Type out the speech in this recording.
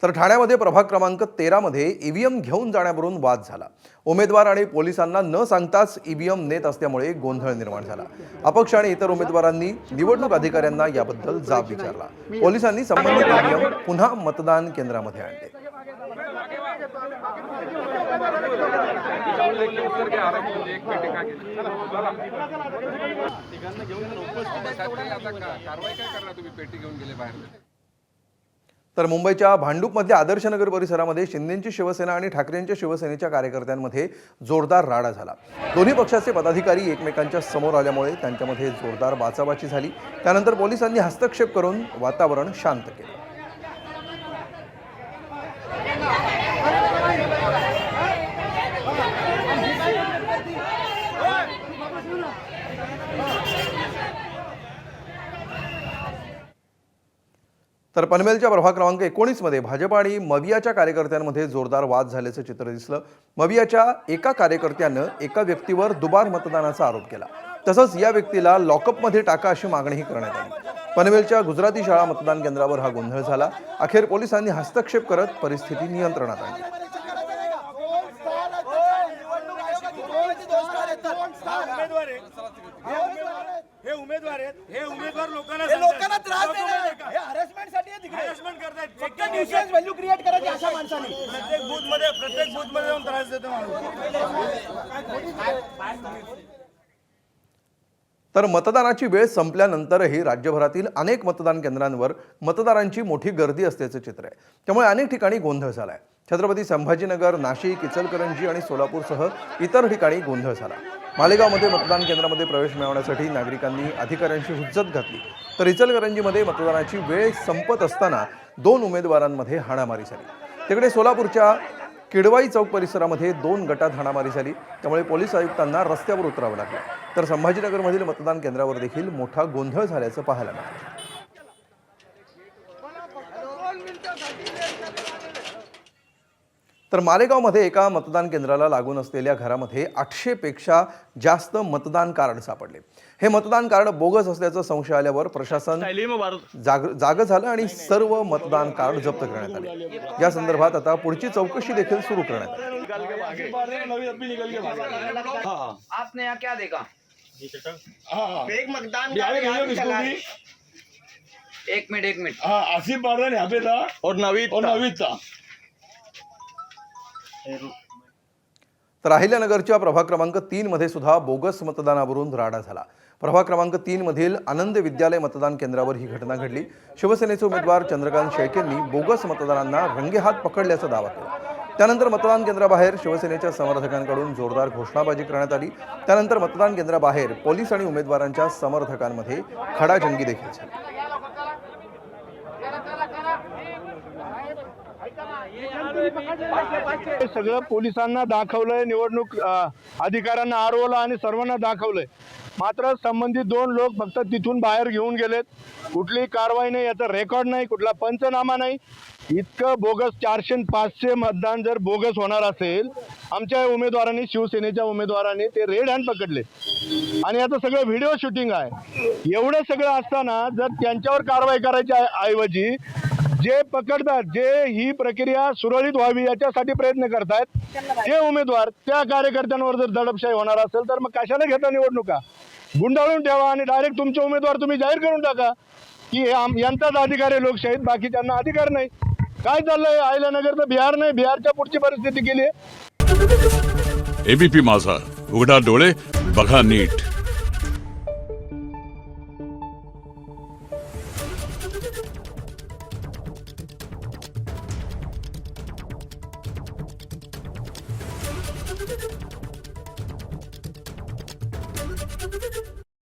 तर ठाण्यामध्ये प्रभाग क्रमांक 13 मध्ये ईव्हीएम घेऊन जाण्यावरून वाद झाला। उमेदवार आणि पोलिसांना न सांगताच ईव्हीएम नेत असल्यामुळे गोंधळ निर्माण झाला। अपक्ष आणि इतर उमेदवारांनी निवडणूक अधिकाऱ्यांना याबद्दल जाब विचारला। पोलिसांनी संबंधित ईव्हीएम पुन्हा मतदान केंद्रामध्ये आणले। तर मुंबईच्या भांडूपमधल्या आदर्शनगर परिसरामध्ये शिंदेंची शिवसेना आणि ठाकरेंच्या शिवसेनेच्या कार्यकर्त्यांमध्ये जोरदार राडा झाला। दोन्ही पक्षाचे पदाधिकारी एकमेकांच्या समोर आल्यामुळे त्यांच्यामध्ये जोरदार बाचाबाची झाली। त्यानंतर पोलिसांनी हस्तक्षेप करून वातावरण शांत केले। तर पनवेलच्या प्रभाग क्रमांक 19 मध्ये भाजप आणि मवियाच्या कार्यकर्त्यांमध्ये जोरदार वाद झाल्याचं चित्र दिसलं। मवियाच्या एका कार्यकर्त्यानं एका व्यक्तीवर दुबार मतदानाचा आरोप केला। तसंच या व्यक्तीला लॉकअपमध्ये टाका अशी मागणीही करण्यात आली। पनवेलच्या गुजराती शाळा मतदान केंद्रावर हा गोंधळ झाला। अखेर पोलिसांनी हस्तक्षेप करत परिस्थिती नियंत्रणात आणली। हे उमेदवार लोकांना त्रास देणार, हे हॅरेसमेंटसाठी हॅरेसमेंट करतात। फक्त न्यूसेन्स व्हॅल्यू क्रिएट करायची अशा माणसाने प्रत्येक बूथ मध्ये जाऊन त्रास देतो माणूस। तर मतदानाची वेळ संपल्यानंतरही राज्यभरातील अनेक मतदान केंद्रांवर मतदारांची मोठी गर्दी असल्याचं चित्र आहे। त्यामुळे अनेक ठिकाणी गोंधळ झालाय। छत्रपती संभाजीनगर, नाशिक, इचलकरंजी आणि सोलापूरसह इतर ठिकाणी गोंधळ झाला। मालेगावमध्ये मतदान केंद्रामध्ये प्रवेश मिळवण्यासाठी नागरिकांनी अधिकाऱ्यांशी हुज्जत घातली। तर इचलकरंजीमध्ये मतदानाची वेळ संपत असताना 2 उमेदवारांमध्ये हाणामारी झाली। तिकडे सोलापूरच्या किडवाई चौक परिसरामध्ये 2 गटात हाणामारी झाली। त्यामुळे पोलीस आयुक्तांना रस्त्यावर उतरावं लागलं। तर संभाजीनगरमधील मतदान केंद्रावर देखील मोठा गोंधळ झाल्याचं पाहायला मिळालं। तर मालेगावमध्ये एका मतदान केंद्राला लागून असलेल्या घरामध्ये 800 पेक्षा जास्त मतदान कार्ड सापडले। हे मतदान कार्ड बोगस असल्याचा संशय आल्यावर प्रशासन जागं झालं आणि सर्व मतदान कार्ड जप्त करण्यात आले। या संदर्भात आता पुढची चौकशी देखील सुरू करण्यात आली। आपने यहाँ क्या देखा? एक मतदान एक मिनट हाँ, आसिफ बारदान यहाँ पे था और नवीद था। तर अहिल्यानगरच्या प्रभाग क्रमांक 3 मध्ये सुद्धा बोगस मतदानावरून राडा झाला। प्रभाग क्रमांक 3 मधील आनंद विद्यालय मतदान केंद्रावर ही घटना घडली। शिवसेनेचे उमेदवार चंद्रकांत शेळकेंनी बोगस मतदारांना रंगेहात पकडल्याचा दावा केला। त्यानंतर मतदान केंद्राबाहेर शिवसेनेच्या समर्थकांकडून जोरदार घोषणाबाजी करण्यात आली। त्यानंतर मतदान केंद्राबाहेर पोलीस आणि उमेदवारांच्या समर्थकांमध्ये खडाजंगी देखील झाली। सगळं पोलिसांना दाखवलंय, निवडणूक अधिकाऱ्यांना आरवलं आणि सर्वांना दाखवलंय। मात्र संबंधित 2 लोक फक्त तिथून बाहेर घेऊन गेलेत। कुठली कारवाई नाही, याचा रेकॉर्ड नाही, कुठला पंचनामा नाही। इतकं बोगस 400 500 मतदान जर बोगस होणार असेल, आमच्या उमेदवारांनी, शिवसेनेच्या उमेदवारांनी ते रेड हँड पकडले आणि याचं सगळं व्हिडिओ शूटिंग आहे। एवढं सगळं असताना जर त्यांच्यावर कारवाई करायच्या ऐवजी जे पकडतात, जे ही प्रक्रिया सुरळीत व्हावी याच्यासाठी प्रयत्न करतात, ते उमेदवार त्या कार्यकर्त्यांवर जर दडपशाही होणार असेल तर मग कशाला घेता निवडणुका? गुंडाळून ठेवा आणि डायरेक्ट तुमचे उमेदवार तुम्ही जाहीर करून टाका की यांचाच अधिकार आहे लोकशाहीत, बाकी त्यांना अधिकार नाही। काय चाललंय? अहिल्यानगर तर बिहार नाही, बिहारच्या पुढची परिस्थिती केली आहे। एबीपी माझा, उघडा डोळे बघा नीट। Thank you.